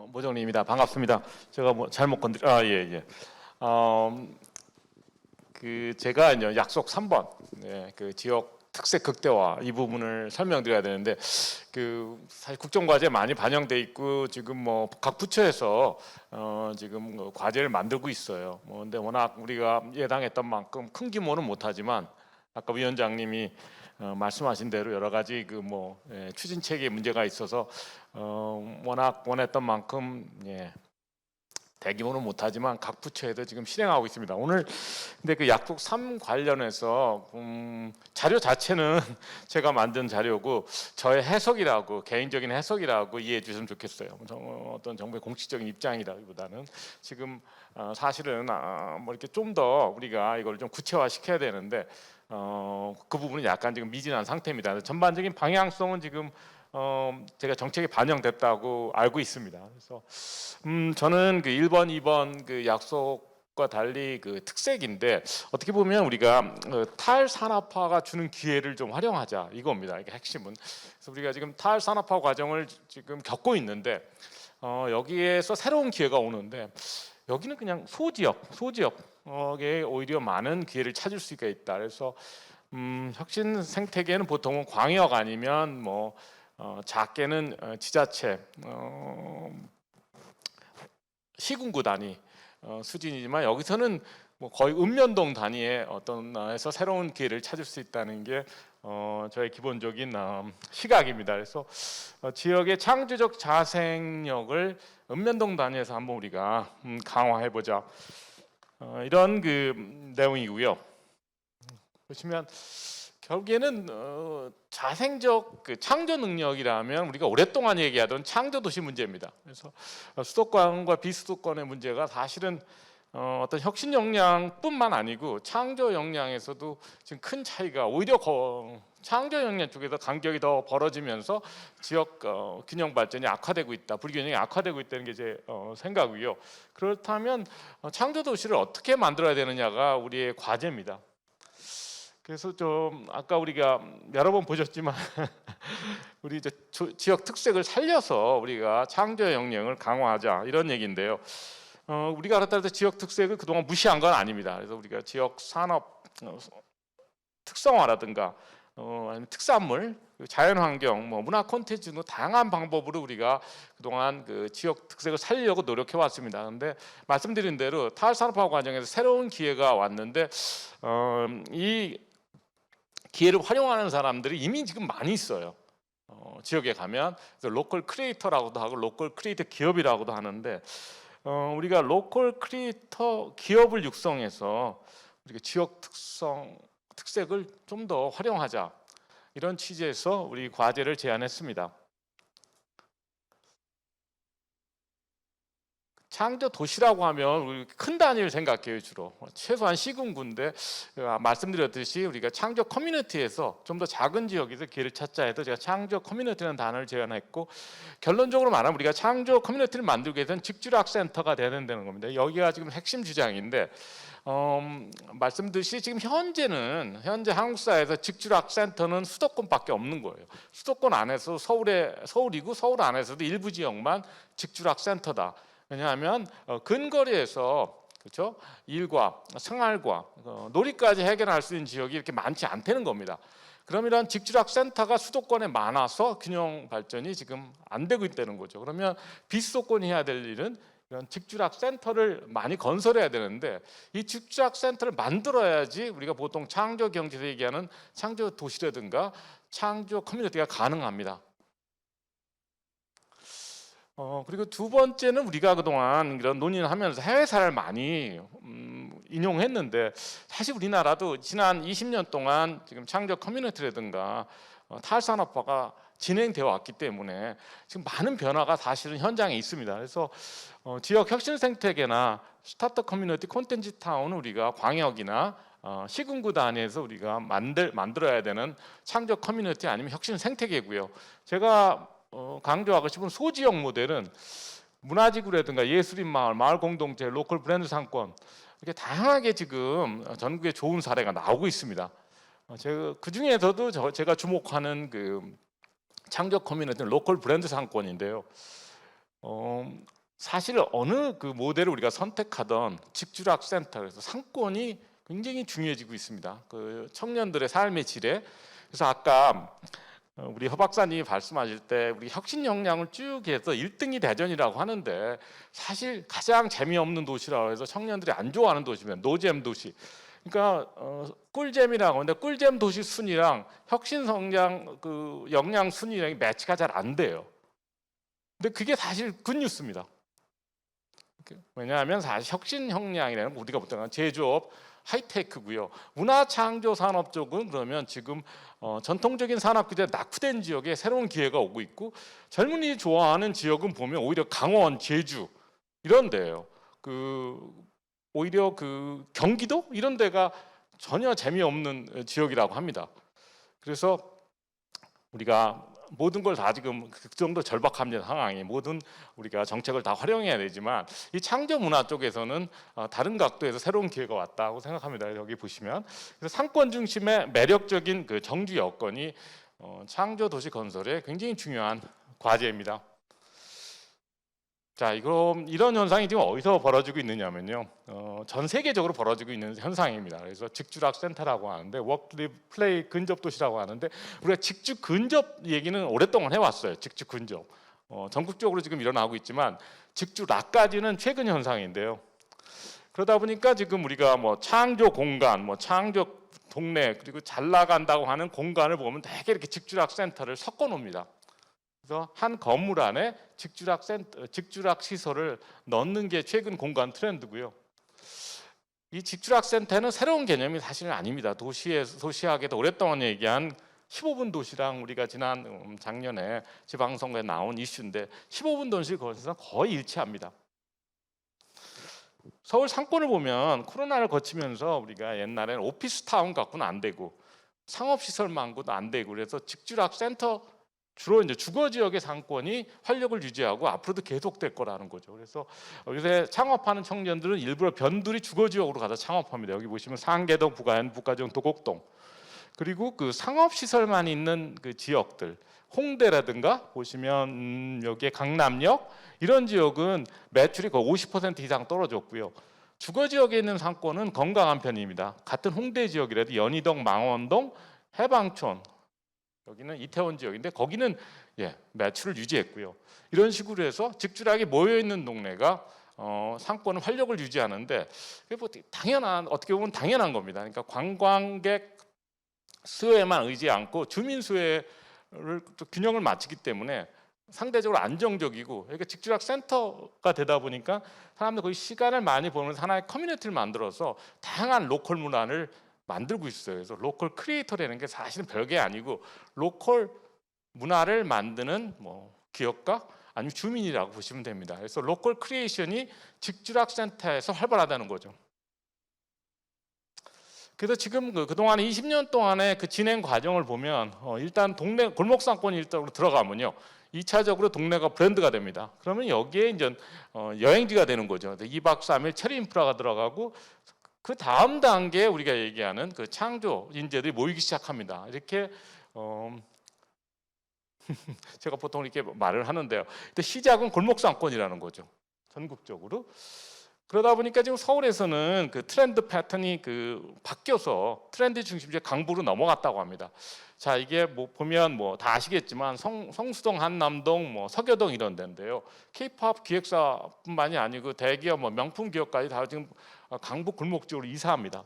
모정리입니다. 반갑습니다. 제가 뭐 잘못 예. 어, 제가 이제 약속 3번, 그 지역 특색 극대화 이 부분을 설명드려야 되는데, 사실 국정과제에 많이 반영돼 있고 지금 뭐 각 부처에서 지금 과제를 만들고 있어요. 근데 워낙 우리가 예상했던 만큼 큰 규모는 못하지만 아까 위원장님이 말씀하신 대로 여러 가지 추진 체계에 문제가 있어서 워낙 원했던 만큼 대규모는 못하지만 각 부처에도 지금 실행하고 있습니다. 오늘 근데 그 약속 3 관련해서 자료 자체는 제가 만든 자료고 저의 해석이라고, 개인적인 해석이라고 이해해 주시면 좋겠어요. 어떤 정부의 공식적인 입장이라기보다는 지금 사실은 뭐 이렇게 좀 더 우리가 이걸 좀 구체화 시켜야 되는데 그 부분은 약간 지금 미진한 상태입니다. 전반적인 방향성은 지금 제가 정책에 반영됐다고 알고 있습니다. 그래서 저는 그 1번, 2번 그 약속과 달리 그 특색인데, 어떻게 보면 우리가 탈산업화가 주는 기회를 좀 활용하자 이겁니다. 이게 핵심은. 그래서 우리가 지금 탈산업화 과정을 지금 겪고 있는데 여기에서 새로운 기회가 오는데, 여기는 그냥 소지역에 오히려 많은 기회를 찾을 수가 있다. 그래서 혁신 생태계는 보통은 광역 아니면 작게는 지자체, 시군구 단위 수준이지만, 여기서는 뭐 거의 읍면동 단위의 어떤 에서 새로운 기회를 찾을 수 있다는 게 저의 기본적인 시각입니다. 그래서 지역의 창조적 자생력을 읍면동 단위에서 한번 우리가 강화해 보자, 이런 그 내용이고요. 보시면 결국에는 자생적 창조 능력이라면 우리가 오랫동안 얘기하던 창조 도시 문제입니다. 그래서 수도권과 비수도권의 문제가 사실은 어떤 혁신 역량뿐만 아니고 창조 역량에서도 지금 큰 차이가, 오히려 창조 역량 쪽에서 간격이 더 벌어지면서 지역 균형 발전이 악화되고 있다, 불균형이 악화되고 있다는 게 제 생각이고요. 그렇다면 창조 도시를 어떻게 만들어야 되느냐가 우리의 과제입니다. 그래서 좀 아까 우리가 여러 번 보셨지만 우리 이제 지역 특색을 살려서 우리가 창조 역량을 강화하자, 이런 얘기인데요. 우리가 알았다 때 지역 특색을 그동안 무시한 건 아닙니다. 그래서 우리가 지역 산업 특성화라든가 아니면 특산물, 자연환경, 문화 콘텐츠 등 다양한 방법으로 우리가 그동안 그 지역 특색을 살리려고 노력해 왔습니다. 그런데 말씀드린 대로 탈산업화 과정에서 새로운 기회가 왔는데 이 기회를 활용하는 사람들이 이미 지금 많이 있어요. 지역에 가면 로컬 크리에이터라고도 하고 로컬 크리에이터 기업이라고도 하는데, 우리가 로컬 크리에이터 기업을 육성해서 우리가 지역 특색을 좀 더 활용하자, 이런 취지에서 우리 과제를 제안했습니다. 창조 도시라고 하면 우리 큰 단위를 생각해요. 주로 최소한 시군구인데, 말씀드렸듯이 우리가 창조 커뮤니티에서 좀 더 작은 지역에서 기회를 찾자 해서 제가 창조 커뮤니티라는 단어를 제안했고, 결론적으로 말하면 우리가 창조 커뮤니티를 만들기 위해서는 직주락센터가 돼야 된다는 겁니다. 여기가 지금 핵심 주장인데, 말씀드렸듯이 지금 현재 한국 사회에서 직주락센터는 수도권밖에 없는 거예요. 수도권 안에서 서울이고 서울 안에서도 일부 지역만 직주락센터다. 왜냐하면 근거리에서, 그렇죠, 일과 생활과 놀이까지 해결할 수 있는 지역이 이렇게 많지 않다는 겁니다. 그럼 이런 직주락센터가 수도권에 많아서 균형 발전이 지금 안 되고 있다는 거죠. 그러면 비수도권이 해야 될 일은 이런 직주락센터를 많이 건설해야 되는데, 이 직주락센터를 만들어야지 우리가 보통 창조 경제에서 얘기하는 창조 도시라든가 창조 커뮤니티가 가능합니다. 그리고 두 번째는 우리가 그동안 이런 논의를 하면서 해외 사례를 많이 인용했는데, 사실 우리나라도 지난 20년 동안 지금 창조 커뮤니티라든가 탈산업화가 진행되어 왔기 때문에 지금 많은 변화가 사실은 현장에 있습니다. 그래서 지역 혁신 생태계나 스타트업 커뮤니티, 콘텐츠 타운은 우리가 광역이나 시군구 단위에서 우리가 만들어야 되는 창조 커뮤니티 아니면 혁신 생태계고요. 제가 강조하고 싶은 소지역 모델은 문화지구라든가 예술인 마을, 마을 공동체, 로컬 브랜드 상권, 이렇게 다양하게 지금 전국에 좋은 사례가 나오고 있습니다. 제가 그 중에서도 제가 주목하는 그 창조 커뮤니티는 로컬 브랜드 상권인데요. 어, 사실 어느 그 모델을 우리가 선택하던 직주락센터, 그래서 상권이 굉장히 중요해지고 있습니다. 그 청년들의 삶의 질에. 그래서 아까 우리 허 박사님이 말씀하실 때 우리 혁신 역량을 쭉 해서 1등이 대전이라고 하는데, 사실 가장 재미없는 도시라고 해서 청년들이 안 좋아하는 도시면 노잼 도시. 그러니까 꿀잼이라고 하는데 꿀잼 도시 순위랑 혁신 성장 그 역량 순위랑 매치가 잘 안 돼요. 근데 그게 사실 굿뉴스입니다. 왜냐하면 사실 혁신 역량이라는 거 우리가 보통 제조업, 하이테크고요. 문화창조 산업 쪽은 그러면 지금 전통적인 산업 규제 낙후된 지역에 새로운 기회가 오고 있고, 젊은이들이 좋아하는 지역은 보면 오히려 강원, 제주 이런 데예요. 오히려 그 경기도 이런 데가 전혀 재미없는 지역이라고 합니다. 그래서 우리가 모든 걸 다 지금 그 정도 절박합니다. 상황이 모든 우리가 정책을 다 활용해야 되지만, 이 창조 문화 쪽에서는 다른 각도에서 새로운 기회가 왔다고 생각합니다. 여기 보시면 그래서 상권 중심의 매력적인 그 정주 여건이 창조 도시 건설에 굉장히 중요한 과제입니다. 자, 이런 현상이 지금 어디서 벌어지고 있느냐면요. 전 세계적으로 벌어지고 있는 현상입니다. 그래서 직주락 센터라고 하는데, 워크 리브 플레이 근접 도시라고 하는데, 우리가 직주 근접 얘기는 오랫동안 해왔어요. 직주 근접. 전국적으로 지금 일어나고 있지만 직주락까지는 최근 현상인데요. 그러다 보니까 지금 우리가 뭐 창조 공간, 뭐 창조 동네, 그리고 잘 나간다고 하는 공간을 보면 되게 이렇게 직주락 센터를 섞어 놓습니다. 그래서 한 건물 안에 직주락 시설을 넣는 게 최근 공간 트렌드고요. 이 직주락 센터는 새로운 개념이 사실은 아닙니다. 도시학에도 오랫동안 얘기한 15분 도시랑 우리가 지난 작년에 지방선거에 나온 이슈인데, 15분 도시 거기서 거의 일치합니다. 서울 상권을 보면 코로나를 거치면서 우리가 옛날에는 오피스타운 갖고는 안 되고 상업시설만 갖고도 안 되고, 그래서 직주락 센터 주로 이제 주거 지역의 상권이 활력을 유지하고 앞으로도 계속될 거라는 거죠. 그래서 요새 창업하는 청년들은 일부러 변두리 주거 지역으로 가서 창업합니다. 여기 보시면 상계동, 부가현, 북가정, 도곡동, 그리고 그 상업 시설만 있는 그 지역들, 홍대라든가 보시면 여기에 강남역 이런 지역은 매출이 거의 50% 이상 떨어졌고요. 주거 지역에 있는 상권은 건강한 편입니다. 같은 홍대 지역이라도 연희동, 망원동, 해방촌, 여기는 이태원 지역인데 거기는 매출을 유지했고요. 이런 식으로 해서 직주락이 모여 있는 동네가 상권은 활력을 유지하는데, 그게 뭐 어떻게 보면 당연한 겁니다. 그러니까 관광객 수요에만 의지 않고 주민 수요를 또 균형을 맞추기 때문에 상대적으로 안정적이고, 그러니까 직주락 센터가 되다 보니까 사람들 거의 시간을 많이 보면서 하나의 커뮤니티를 만들어서 다양한 로컬 문화를 만들고 있어요. 그래서 로컬 크리에이터라는 게 사실은 별게 아니고 로컬 문화를 만드는 뭐 기업가 아니면 주민이라고 보시면 됩니다. 그래서 로컬 크리에이션이 직주락 센터에서 활발하다는 거죠. 그래서 지금 그동안 20년 동안의 그 진행 과정을 보면 일단 동네 골목 상권이 일단으로 들어가면요, 2차적으로 동네가 브랜드가 됩니다. 그러면 여기에 이제 여행지가 되는 거죠. 2박 3일 체리 인프라가 들어가고, 그 다음 단계에 우리가 얘기하는 그 창조 인재들이 모이기 시작합니다. 이렇게 제가 보통 이렇게 말을 하는데요. 근데 시작은 골목 상권이라는 거죠. 전국적으로. 그러다 보니까 지금 서울에서는 그 트렌드 패턴이 바뀌어서 트렌드 중심지의 강북으로 넘어갔다고 합니다. 자, 이게 뭐 보면 뭐 다 아시겠지만 성수동, 한남동, 뭐 서교동 이런 데인데요. K-팝 기획사뿐만이 아니고 대기업, 뭐 명품 기업까지 다 지금 강북 골목 쪽으로 이사합니다.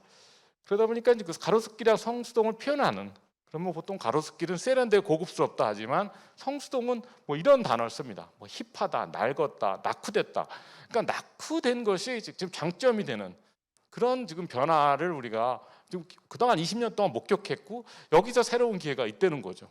그러다 보니까 이제 그 가로수길이랑 성수동을 표현하는, 그러면 보통 가로수길은 세련되고 고급스럽다 하지만 성수동은 뭐 이런 단어를 씁니다. 뭐 힙하다, 낡았다, 낙후됐다. 그러니까 낙후된 것이 지금 장점이 되는 그런 지금 변화를 우리가 지금 그동안 20년 동안 목격했고, 여기서 새로운 기회가 있다는 거죠.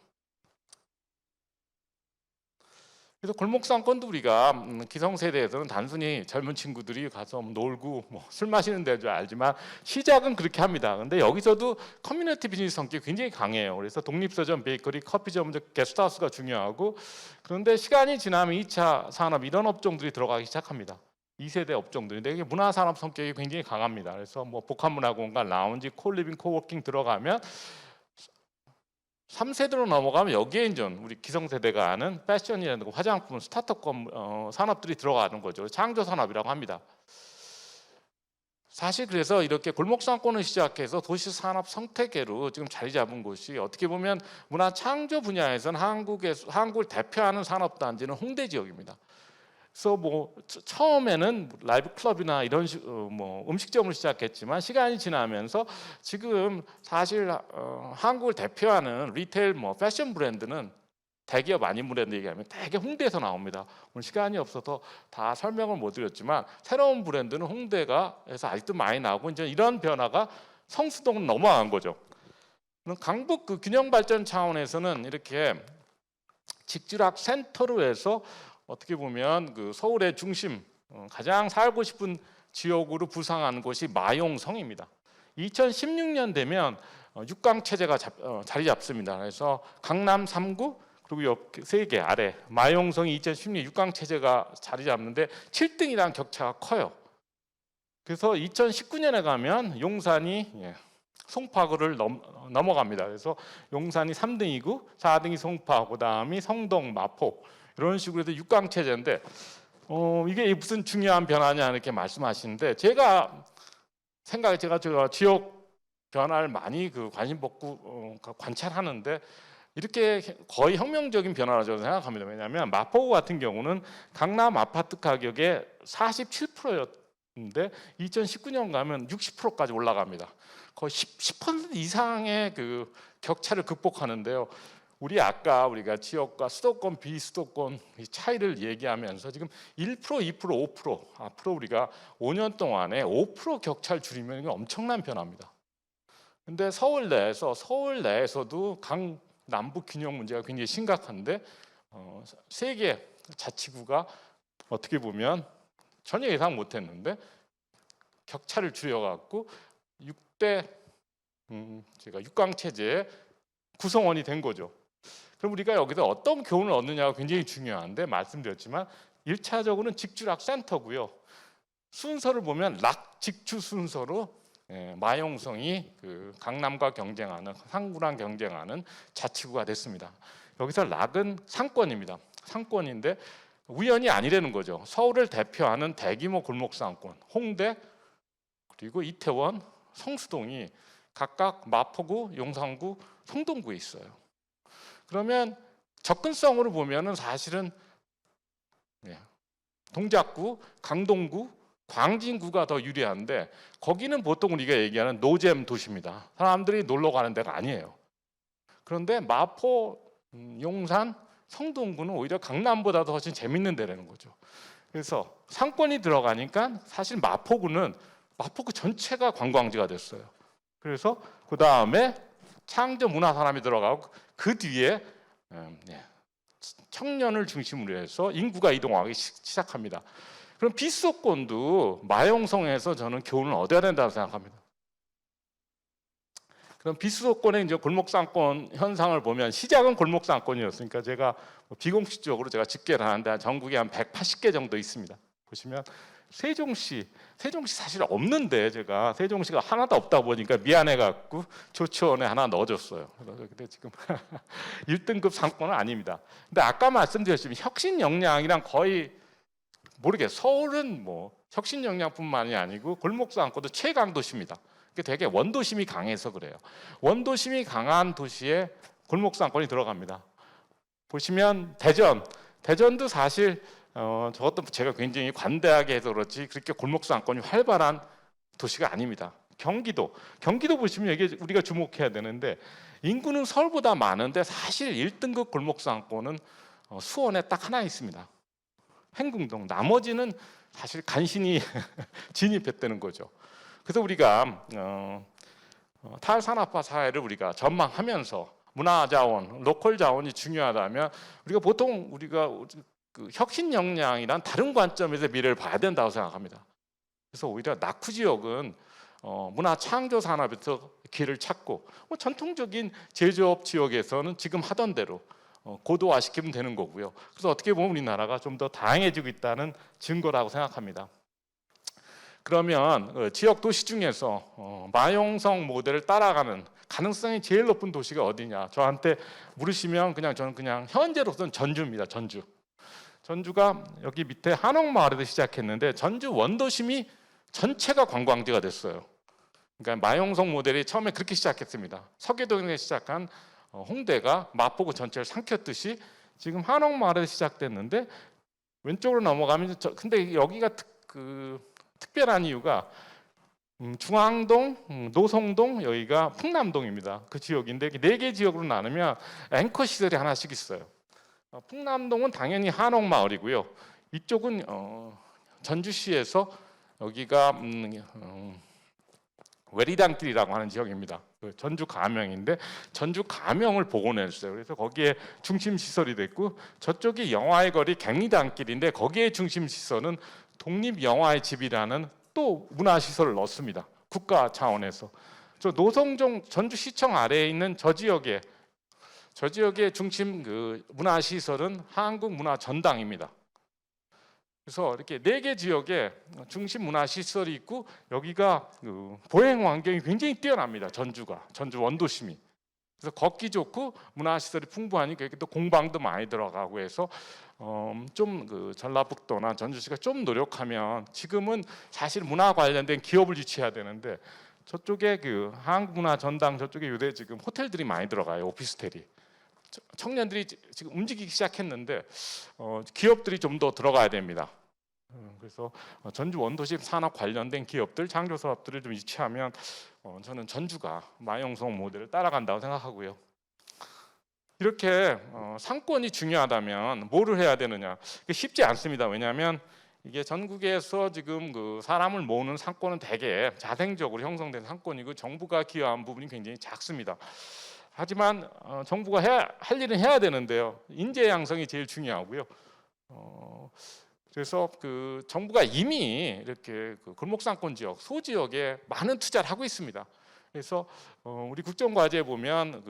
그래서 골목 상권도 우리가 기성세대에서는 단순히 젊은 친구들이 가서 놀고 뭐 술 마시는 데줄 알지만 시작은 그렇게 합니다. 근데 여기서도 커뮤니티 비즈니스 성격이 굉장히 강해요. 그래서 독립서점, 베이커리, 커피점, 게스트하우스가 중요하고, 그런데 시간이 지나면 2차 산업 이런 업종들이 들어가기 시작합니다. 2세대 업종들인데 이게 문화산업 성격이 굉장히 강합니다. 그래서 뭐 복합문화공간, 라운지, 콜리빙, 코워킹 들어가면 3세대로 넘어가면 여기에 이제 우리 기성세대가 아는 패션이라는 거, 화장품, 스타트업 산업들이 들어가는 거죠. 창조 산업이라고 합니다. 사실 그래서 이렇게 골목상권을 시작해서 도시산업 생태계로 지금 자리 잡은 곳이 어떻게 보면 문화 창조 분야에서는 한국을 대표하는 산업단지는 홍대 지역입니다. 그래서 뭐 처음에는 라이브 클럽이나 이런 뭐 음식점을 시작했지만 시간이 지나면서 지금 사실 한국을 대표하는 리테일 뭐 패션 브랜드는 대기업 아닌 브랜드 얘기하면 되게 홍대에서 나옵니다. 오늘 시간이 없어서 다 설명을 못 드렸지만 새로운 브랜드는 홍대가에서 아직도 많이 나오고 이제 이런 변화가 성수동은 넘어간 거죠. 강북 그 균형 발전 차원에서는 이렇게 직주락 센터로 해서 어떻게 보면 그 서울의 중심 가장 살고 싶은 지역으로 부상하는 곳이 마용성입니다. 2016년 되면 육강 체제가 자리 잡습니다. 그래서 강남 3구 그리고 옆 3개 아래 마용성이 2016년 육강 체제가 자리 잡는데 7등이랑 격차가 커요. 그래서 2019년에 가면 용산이 송파구를 넘어갑니다. 그래서 용산이 3등이고 4등이 송파, 그다음이 성동, 마포 이런 식으로 해서 육강 체제인데 이게 무슨 중요한 변화냐 이렇게 말씀하시는데 제가 지역 변화를 많이 관심 갖고 관찰하는데 이렇게 거의 혁명적인 변화라고 저는 생각합니다. 왜냐하면 마포구 같은 경우는 강남 아파트 가격의 47%였는데 2019년 가면 60%까지 올라갑니다. 거의 10% 이상의 그 격차를 극복하는데요. 우리가 지역과 수도권, 비수도권 차이를 얘기하면서 지금 1%, 2%, 5% 앞으로 우리가 5년 동안에 5% 격차를 줄이면 이게 엄청난 변화입니다. 근데 서울 내에서도 남북 균형 문제가 굉장히 심각한데 세 개 자치구가 어떻게 보면 전혀 예상 못했는데 격차를 줄여갖고 6대 육강 체제의 구성원이 된 거죠. 그럼 우리가 여기서 어떤 교훈을 얻느냐가 굉장히 중요한데 말씀드렸지만 1차적으로는 직주락 센터고요. 순서를 보면 락 직주 순서로 마용성이 그 강남과 경쟁하는 상구랑 경쟁하는 자치구가 됐습니다. 여기서 락은 상권입니다. 상권인데 우연이 아니라는 거죠. 서울을 대표하는 대규모 골목 상권 홍대 그리고 이태원, 성수동이 각각 마포구, 용산구, 성동구에 있어요. 그러면 접근성으로 보면은 사실은 동작구, 강동구, 광진구가 더 유리한데 거기는 보통 우리가 얘기하는 노잼 도시입니다. 사람들이 놀러 가는 데가 아니에요. 그런데 마포, 용산, 성동구는 오히려 강남보다도 훨씬 재밌는 데라는 거죠. 그래서 상권이 들어가니까 사실 마포구 전체가 관광지가 됐어요. 그래서 그 다음에 창조 문화 산업이 들어가고 그 뒤에 청년을 중심으로 해서 인구가 이동하기 시작합니다. 그럼 비수도권도 마용성에서 저는 교훈을 얻어야 된다고 생각합니다. 그럼 비수도권의 이제 골목상권 현상을 보면 시작은 골목상권이었으니까 제가 비공식적으로 제가 집계를 하는데 전국에 한 180개 정도 있습니다. 보시면 세종시 사실 없는데 제가 세종시가 하나도 없다 보니까 미안해갖고 조치원에 하나 넣어줬어요. 근데 지금 1등급 상권은 아닙니다. 근데 아까 말씀드렸지만 혁신 역량이랑 거의 서울은 뭐 혁신 역량뿐만이 아니고 골목상권도 최강 도시입니다. 되게 원도심이 강해서 그래요. 원도심이 강한 도시에 골목상권이 들어갑니다. 보시면 대전도 사실 저것도 제가 굉장히 관대하게 해서 그렇지 그렇게 골목상권이 활발한 도시가 아닙니다. 경기도 보시면 이게 우리가 주목해야 되는데 인구는 서울보다 많은데 사실 1등급 골목상권은 수원에 딱 하나 있습니다. 행궁동. 나머지는 사실 간신히 진입했다는 거죠. 그래서 우리가 탈산업화 사회를 우리가 전망하면서 문화자원, 로컬 자원이 중요하다면 우리가 그 혁신 역량이란 다른 관점에서 미래를 봐야 된다고 생각합니다. 그래서 오히려 낙후 지역은 문화 창조 산업에서 길을 찾고 전통적인 제조업 지역에서는 지금 하던 대로 고도화시키면 되는 거고요. 그래서 어떻게 보면 우리나라가 좀 더 다양해지고 있다는 증거라고 생각합니다. 그러면 지역 도시 중에서 마용성 모델을 따라가는 가능성이 제일 높은 도시가 어디냐 저한테 물으시면 저는 그냥 현재로서는 전주입니다. 전주가 여기 밑에 한옥마을에서 시작했는데 전주 원도심이 전체가 관광지가 됐어요. 그러니까 마용성 모델이 처음에 그렇게 시작했습니다. 서계동에서 시작한 홍대가 마포구 전체를 삼켰듯이 지금 한옥마을에서 시작됐는데 왼쪽으로 넘어가면 근데 여기가 특별한 이유가 중앙동, 노성동, 여기가 풍남동입니다. 그 지역인데 4개 지역으로 나누면 앵커 시설이 하나씩 있어요. 풍남동은 당연히 한옥마을이고요. 이쪽은 전주시에서 여기가 외리단길이라고 하는 지역입니다. 전주 가명인데 전주 가명을 복원했어요. 그래서 거기에 중심 시설이 됐고 저쪽이 영화의 거리 갱리단길인데 거기에 중심 시설은 독립영화의 집이라는 또 문화시설을 넣습니다. 국가 차원에서. 저 노성종 전주시청 아래에 있는 저 지역의 중심 문화시설은 한국문화전당입니다. 그래서 이렇게 4개 지역에 중심 문화시설이 있고 여기가 보행 환경이 굉장히 뛰어납니다. 전주 원도심이. 그래서 걷기 좋고 문화시설이 풍부하니까 여기 또 공방도 많이 들어가고 해서 좀 전라북도나 전주시가 좀 노력하면 지금은 사실 문화 관련된 기업을 유치해야 되는데 저쪽에 한국문화전당 저쪽에 요새 지금 호텔들이 많이 들어가요. 오피스텔이. 청년들이 지금 움직이기 시작했는데 기업들이 좀 더 들어가야 됩니다. 그래서 전주 원도심 산업 관련된 기업들, 창조 사업들을 좀 유치하면 저는 전주가 마용성 모델을 따라간다고 생각하고요. 이렇게 상권이 중요하다면 뭐를 해야 되느냐? 쉽지 않습니다. 왜냐하면 이게 전국에서 지금 사람을 모으는 상권은 대개 자생적으로 형성된 상권이고 정부가 기여한 부분이 굉장히 작습니다. 하지만 정부가 할 일은 해야 되는데요. 인재 양성이 제일 중요하고요. 그래서 정부가 이미 이렇게 골목상권 지역, 소지역에 많은 투자를 하고 있습니다. 그래서 우리 국정과제에 보면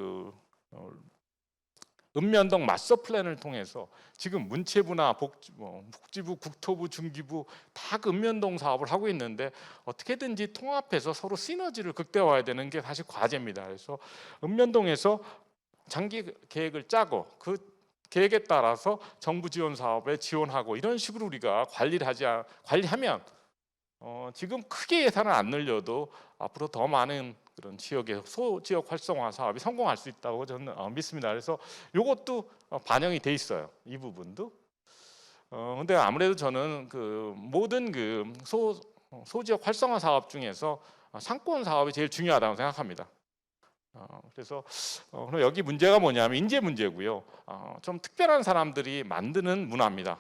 읍면동 마스터 플랜을 통해서 지금 문체부나 복지부, 국토부, 중기부 다 읍면동 사업을 하고 있는데 어떻게든지 통합해서 서로 시너지를 극대화해야 되는 게 사실 과제입니다. 그래서 읍면동에서 장기 계획을 짜고 그 계획에 따라서 정부 지원 사업에 지원하고 이런 식으로 우리가 관리하면 지금 크게 예산을 안 늘려도 앞으로 더 많은 그런 지역의 소지역 활성화 사업이 성공할 수 있다고 저는 믿습니다. 그래서 이것도 반영이 돼 있어요. 이 부분도. 근데 아무래도 저는 모든 소지역 활성화 사업 중에서 상권 사업이 제일 중요하다고 생각합니다. 그래서 여기 문제가 뭐냐면 인재 문제고요. 좀 특별한 사람들이 만드는 문화입니다.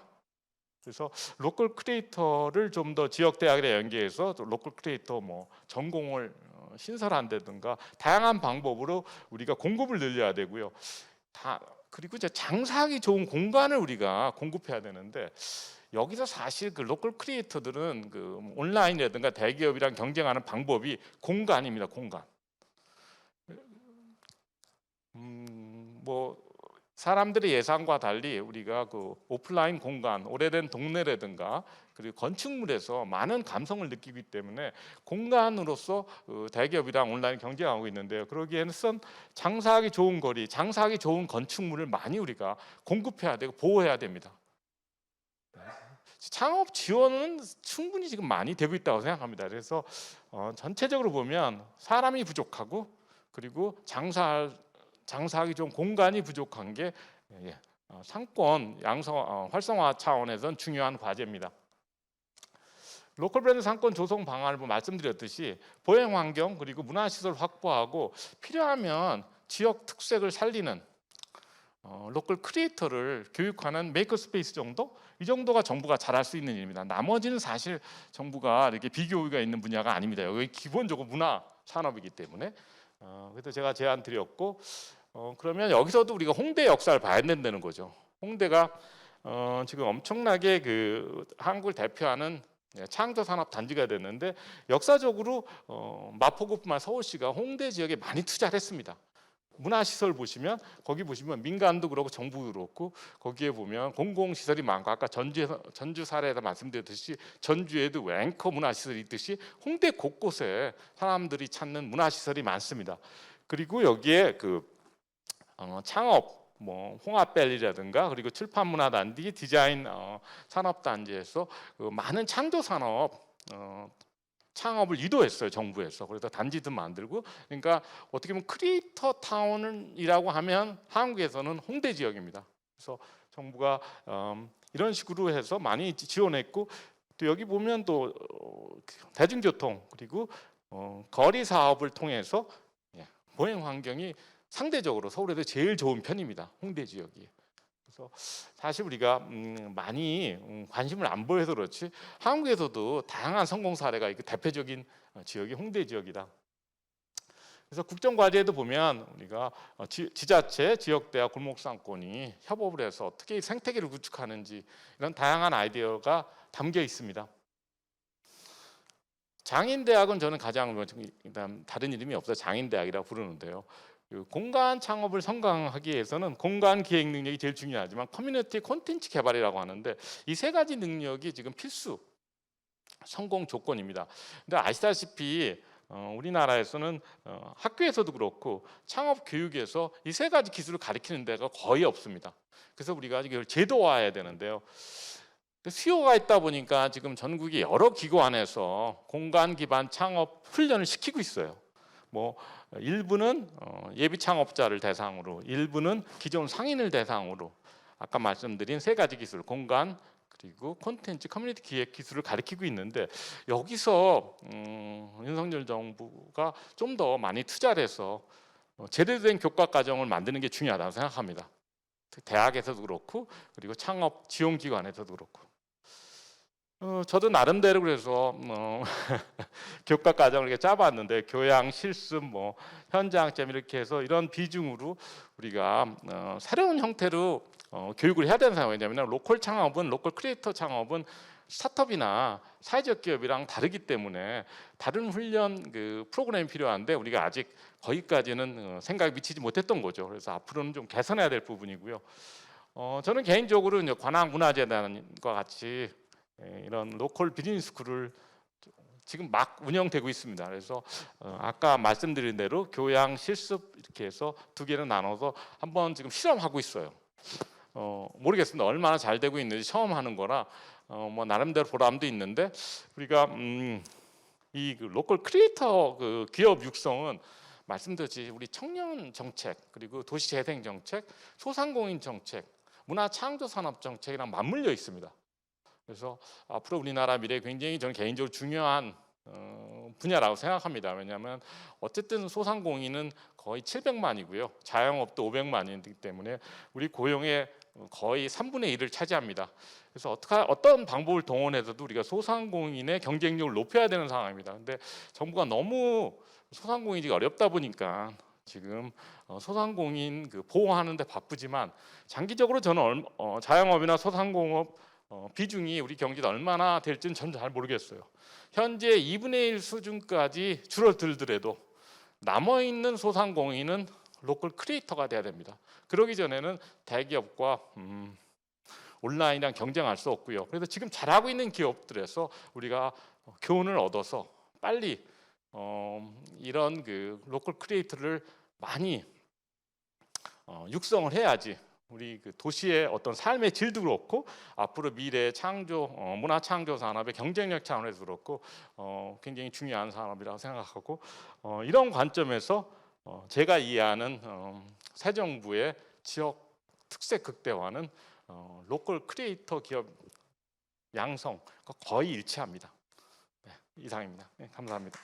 그래서 로컬 크리에이터를 좀 더 지역 대학에 연계해서 로컬 크리에이터 전공을 신설한다든가 다양한 방법으로 우리가 공급을 늘려야 되고요. 그리고 이제 장사하기 좋은 공간을 우리가 공급해야 되는데 여기서 사실 로컬 크리에이터들은 온라인이라든가 대기업이랑 경쟁하는 방법이 공간입니다. 공간. 사람들의 예상과 달리 우리가 오프라인 공간, 오래된 동네라든가 그리고 건축물에서 많은 감성을 느끼기 때문에 공간으로서 대기업이랑 온라인 경쟁하고 있는데요. 그러기에는 장사하기 좋은 거리, 장사하기 좋은 건축물을 많이 우리가 공급해야 되고 보호해야 됩니다. 창업 지원은 충분히 지금 많이 되고 있다고 생각합니다. 그래서 전체적으로 보면 사람이 부족하고 그리고 장사하기 좋은 공간이 부족한 게 상권 활성화 차원에서는 중요한 과제입니다. 로컬 브랜드 상권 조성 방안을 말씀드렸듯이 보행 환경 그리고 문화시설 확보하고 필요하면 지역 특색을 살리는 로컬 크리에이터를 교육하는 메이커 스페이스 정도? 이 정도가 정부가 잘할 수 있는 일입니다. 나머지는 사실 정부가 이렇게 비교가 있는 분야가 아닙니다. 여기 기본적으로 문화 산업이기 때문에 그래서 제가 제안 드렸고 그러면 여기서도 우리가 홍대 역사를 봐야 된다는 거죠. 홍대가 지금 엄청나게 한국을 대표하는 창조 산업 단지가 됐는데 역사적으로 마포구뿐만 서울시가 홍대 지역에 많이 투자를 했습니다. 문화시설 보시면 거기 보시면 민간도 그렇고 정부도 그렇고 거기에 보면 공공시설이 많고 아까 전주 사례에서 말씀드렸듯이 전주에도 앵커 문화시설이 있듯이 홍대 곳곳에 사람들이 찾는 문화시설이 많습니다. 그리고 여기에 그 창업 홍합밸리라든가 그리고 출판문화단지 디자인 산업단지에서 그 많은 창조 산업 창업을 유도했어요, 정부에서. 그래서 단지도 만들고. 그러니까 어떻게 보면 크리에이터 타운이라고 하면 한국에서는 홍대 지역입니다. 그래서 정부가 이런 식으로 해서 많이 지원했고, 또 여기 보면 또 대중교통 그리고 거리 사업을 통해서 보행 환경이 상대적으로 서울에도 제일 좋은 편입니다, 홍대 지역이. 그래서 사실 우리가 많이 관심을 안 보여서 그렇지 한국에서도 다양한 성공 사례가 있고 대표적인 지역이 홍대 지역이다. 그래서 국정과제에도 보면 우리가 지자체, 지역대학, 골목상권이 협업을 해서 어떻게 생태계를 구축하는지 이런 다양한 아이디어가 담겨 있습니다. 장인대학은 저는 가장 일단 다른 이름이 없어서 장인대학이라고 부르는데요. 그 공간 창업을 성공하기 위해서는 공간 기획 능력이 제일 중요하지만 커뮤니티 콘텐츠 개발이라고 하는데 이 세 가지 능력이 지금 필수 성공 조건입니다. 근데 아시다시피 우리나라에서는 학교에서도 그렇고 창업 교육에서 이 세 가지 기술을 가르치는 데가 거의 없습니다. 그래서 우리가 이걸 제도화해야 되는데요. 수요가 있다 보니까 지금 전국의 여러 기관에서 공간 기반 창업 훈련을 시키고 있어요. 일부는 예비 창업자를 대상으로, 일부는 기존 상인을 대상으로 아까 말씀드린 세 가지 기술, 공간 그리고 콘텐츠, 커뮤니티 기획 기술을 가르치고 있는데 여기서 윤석열 정부가 좀 더 많이 투자를 해서 제대로 된 교과 과정을 만드는 게 중요하다고 생각합니다. 대학에서도 그렇고 그리고 창업 지원 기관에서도 그렇고. 저도 나름대로 그래서 교과 과정을 이렇게 짜봤는데 교양, 실습, 현장점 이렇게 해서 이런 비중으로 우리가 새로운 형태로 교육을 해야 되는 상황이죠. 왜냐하면 로컬 창업은 로컬 크리에이터 창업은 스타트업이나 사회적 기업이랑 다르기 때문에 다른 훈련 그 프로그램이 필요한데 우리가 아직 거기까지는 생각이 미치지 못했던 거죠. 그래서 앞으로는 좀 개선해야 될 부분이고요. 저는 개인적으로 이제 관악문화재단과 같이 이런 로컬 비즈니스 스쿨을 지금 막 운영되고 있습니다. 그래서 아까 말씀드린 대로 교양, 실습 이렇게 해서 두 개를 나눠서 한번 지금 실험하고 있어요. 모르겠습니다. 얼마나 잘 되고 있는지 처음 하는 거라 나름대로 보람도 있는데 우리가 이 로컬 크리에이터 그 기업 육성은 말씀드렸듯이 우리 청년 정책 그리고 도시 재생 정책, 소상공인 정책, 문화 창조 산업 정책이랑 맞물려 있습니다. 그래서 앞으로 우리나라 미래에 굉장히 저는 개인적으로 중요한 분야라고 생각합니다. 왜냐하면 어쨌든 소상공인은 거의 700만이고요. 자영업도 500만이기 때문에 우리 고용의 거의 3분의 1을 차지합니다. 그래서 어떤 방법을 동원해서도 우리가 소상공인의 경쟁력을 높여야 되는 상황입니다. 근데 정부가 너무 소상공인이 어렵다 보니까 지금 소상공인 그 보호하는 데 바쁘지만 장기적으로 저는 자영업이나 소상공업 비중이 우리 경제에 얼마나 될지는 저는 잘 모르겠어요. 현재 2분의 1 수준까지 줄어들더라도 남아있는 소상공인은 로컬 크리에이터가 돼야 됩니다. 그러기 전에는 대기업과 온라인이랑 경쟁할 수 없고요. 그래서 지금 잘하고 있는 기업들에서 우리가 교훈을 얻어서 빨리 이런 그 로컬 크리에이터를 많이 육성을 해야지 우리 그 도시의 어떤 삶의 질도 그렇고 앞으로 미래 창조 문화 창조 산업의 경쟁력 차원에서 그렇고 굉장히 중요한 산업이라고 생각하고 이런 관점에서 제가 이해하는 새 정부의 지역 특색 극대화는 로컬 크리에이터 기업 양성과 거의 일치합니다. 네, 이상입니다. 네, 감사합니다.